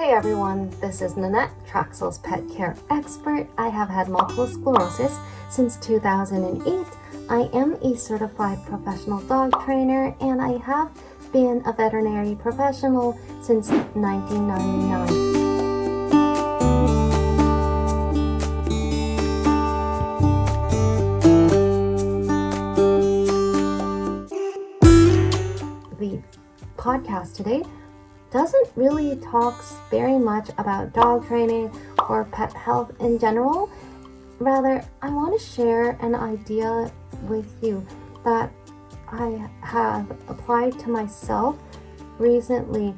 Hey everyone, this is Nanette, TraXel's pet care expert. I have had multiple sclerosis since 2008. I am a certified professional dog trainer and I have been a veterinary professional since 1999. The podcast today doesn't really talk very much about dog training or pet health in general. Rather, I want to share an idea with you that I have applied to myself recently,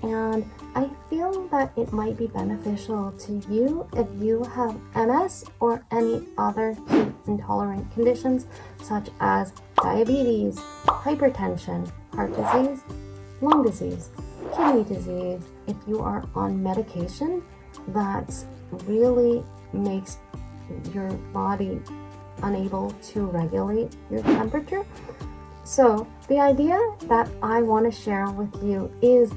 and I feel that it might be beneficial to you if you have MS or any other heat intolerant conditions such as diabetes, hypertension, heart disease, lung disease, kidney disease. If you are on medication that really makes your body unable to regulate your temperature. So the idea that I want to share with you is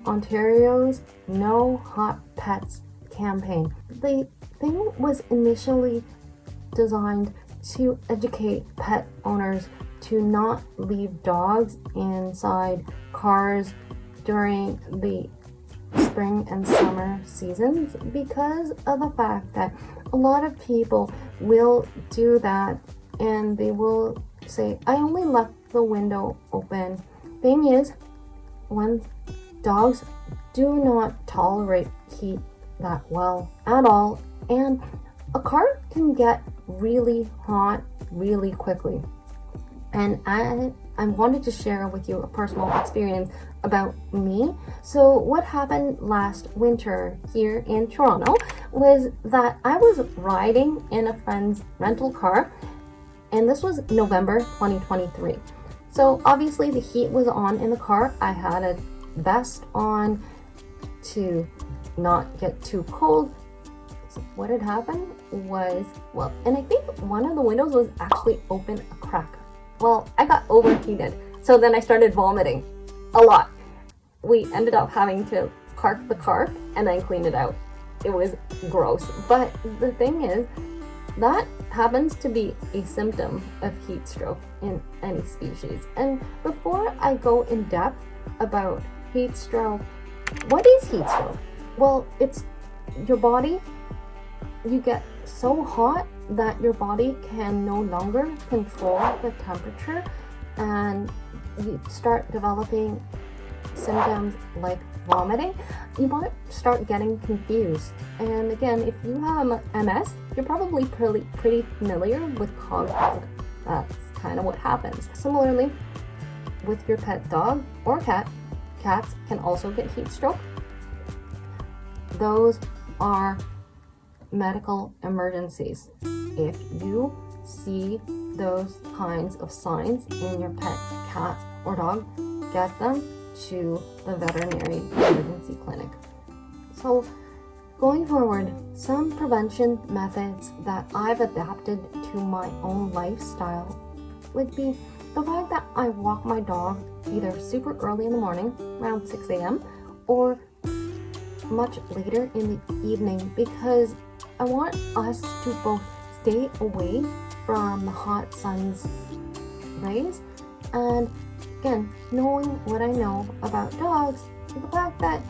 Ontario's No Hot Pets campaign. The thing was initially designed to educate pet owners to not leave dogs inside cars during the spring and summer seasons because of the fact that a lot of people will do that and they will say, I only left the window open. Thing is, when dogs do not tolerate heat that well at all, and a car can get really hot really quickly. And I wanted to share with you a personal experience about me. So what happened last winter here in Toronto was that I was riding in a friend's rental car, and this was November 2023. So obviously the heat was on in the car. I had a vest on to not get too cold. So what had happened was, and I think one of the windows was actually open a crack. Well, I got overheated, so then I started vomiting a lot. We ended up having to park the car and then clean it out. It was gross. But the thing is, that happens to be a symptom of heat stroke in any species. And before I go in depth about heat stroke, what is heat stroke? Well, it's your body, you get so hot that your body can no longer control the temperature and you start developing symptoms like vomiting. You might start getting confused. And again, if you have MS, you're probably pretty familiar with cog fog. That's kind of what happens. Similarly, with your pet dog or cat, cats can also get heat stroke. Those are medical emergencies. If you see those kinds of signs in your pet, cat, or dog, get them to the veterinary emergency clinic. So going forward, some prevention methods that I've adapted to my own lifestyle would be the fact that I walk my dog either super early in the morning, around 6 a.m., or much later in the evening, because I want us to both stay away from the hot sun's rays, and again, knowing what I know about dogs, the fact that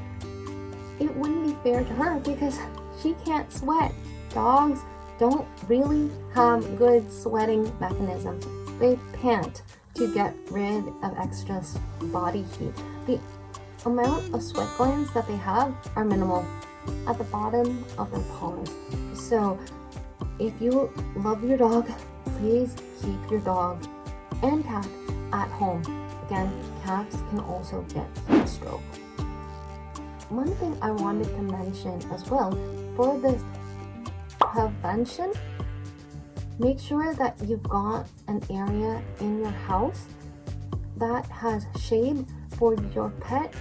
it wouldn't be fair to her because she can't sweat. Dogs don't really have good sweating mechanisms. They pant to get rid of extra body heat. The amount of sweat glands that they have are minimal at the bottom of their paws. So if you love your dog, please keep your dog and cat at home. Again, cats can also get heat stroke. One thing I wanted to mention as well, for this prevention, make sure that you've got an area in your house that has shade for your pet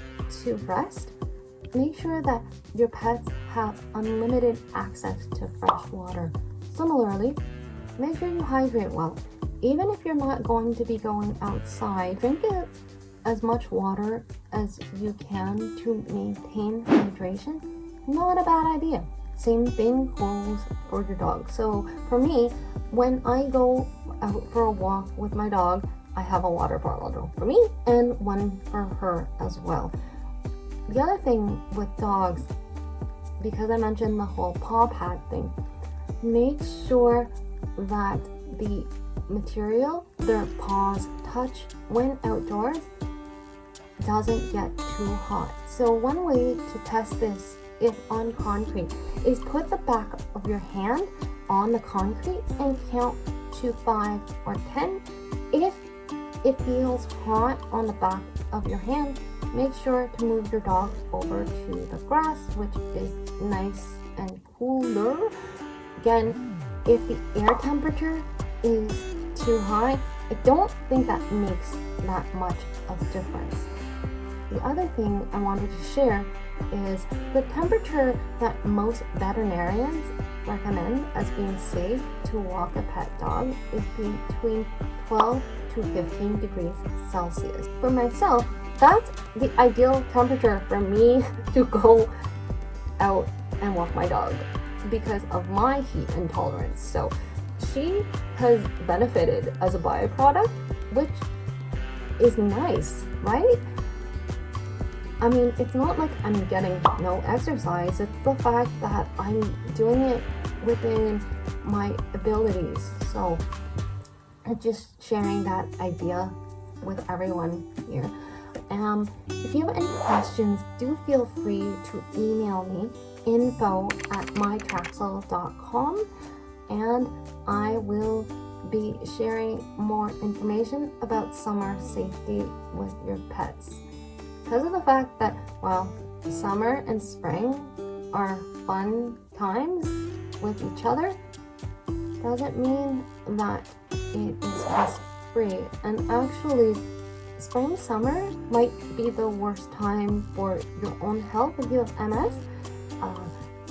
to rest. Make sure that your pets have unlimited access to fresh water. Similarly, make sure you hydrate well. Even if you're not going to be going outside, drink as much water as you can to maintain hydration, not a bad idea. Same thing goes for your dog. So for me, when I go out for a walk with my dog, I have a water bottle for me and one for her as well. The other thing with dogs, because I mentioned the whole paw pad thing, make sure that the material their paws touch when outdoors doesn't get too hot. So one way to test this, if on concrete, is put the back of your hand on the concrete and count to 5 or 10. If it feels hot on the back of your hand, make sure to move your dog over to the grass, which is nice and cooler. Again, if the air temperature is too high, I don't think that makes that much of a difference. The other thing I wanted to share is the temperature that most veterinarians recommend as being safe to walk a pet dog is between 12 to 15 degrees Celsius. For myself, that's the ideal temperature for me to go out and walk my dog because of my heat intolerance. So she has benefited as a byproduct, which is nice, right? I mean, it's not like I'm getting no exercise. It's the fact that I'm doing it within my abilities. So I'm just sharing that idea with everyone here. If you have any questions, do feel free to email me info@mytraxel.com, and I will be sharing more information about summer safety with your pets. Because of the fact that, well, summer and spring are fun times with each other, doesn't mean that it is just free. And actually, spring, summer might be the worst time for your own health if you have MS.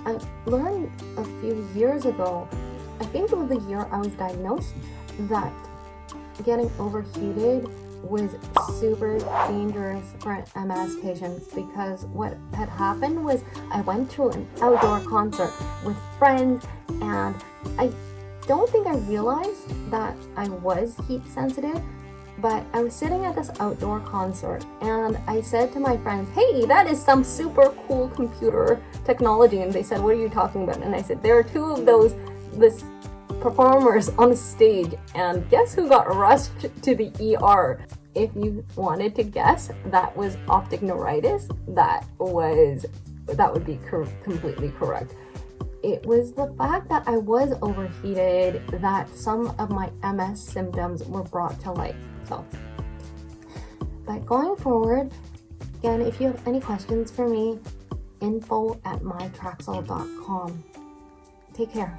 I learned a few years ago, I think it was the year I was diagnosed, that getting overheated was super dangerous for MS patients, because what had happened was I went to an outdoor concert with friends, and I don't think I realized that I was heat sensitive, but I was sitting at this outdoor concert and I said to my friends, "Hey, that is some super cool computer technology." And they said, "What are you talking about?" And I said, "There are two of this performers on the stage, and guess who got rushed to the ER?" If you wanted to guess, that was optic neuritis. That would be completely correct. It was the fact that I was overheated that some of my MS symptoms were brought to light. So, but going forward, again, if you have any questions for me, info@mytraxel.com. Take care.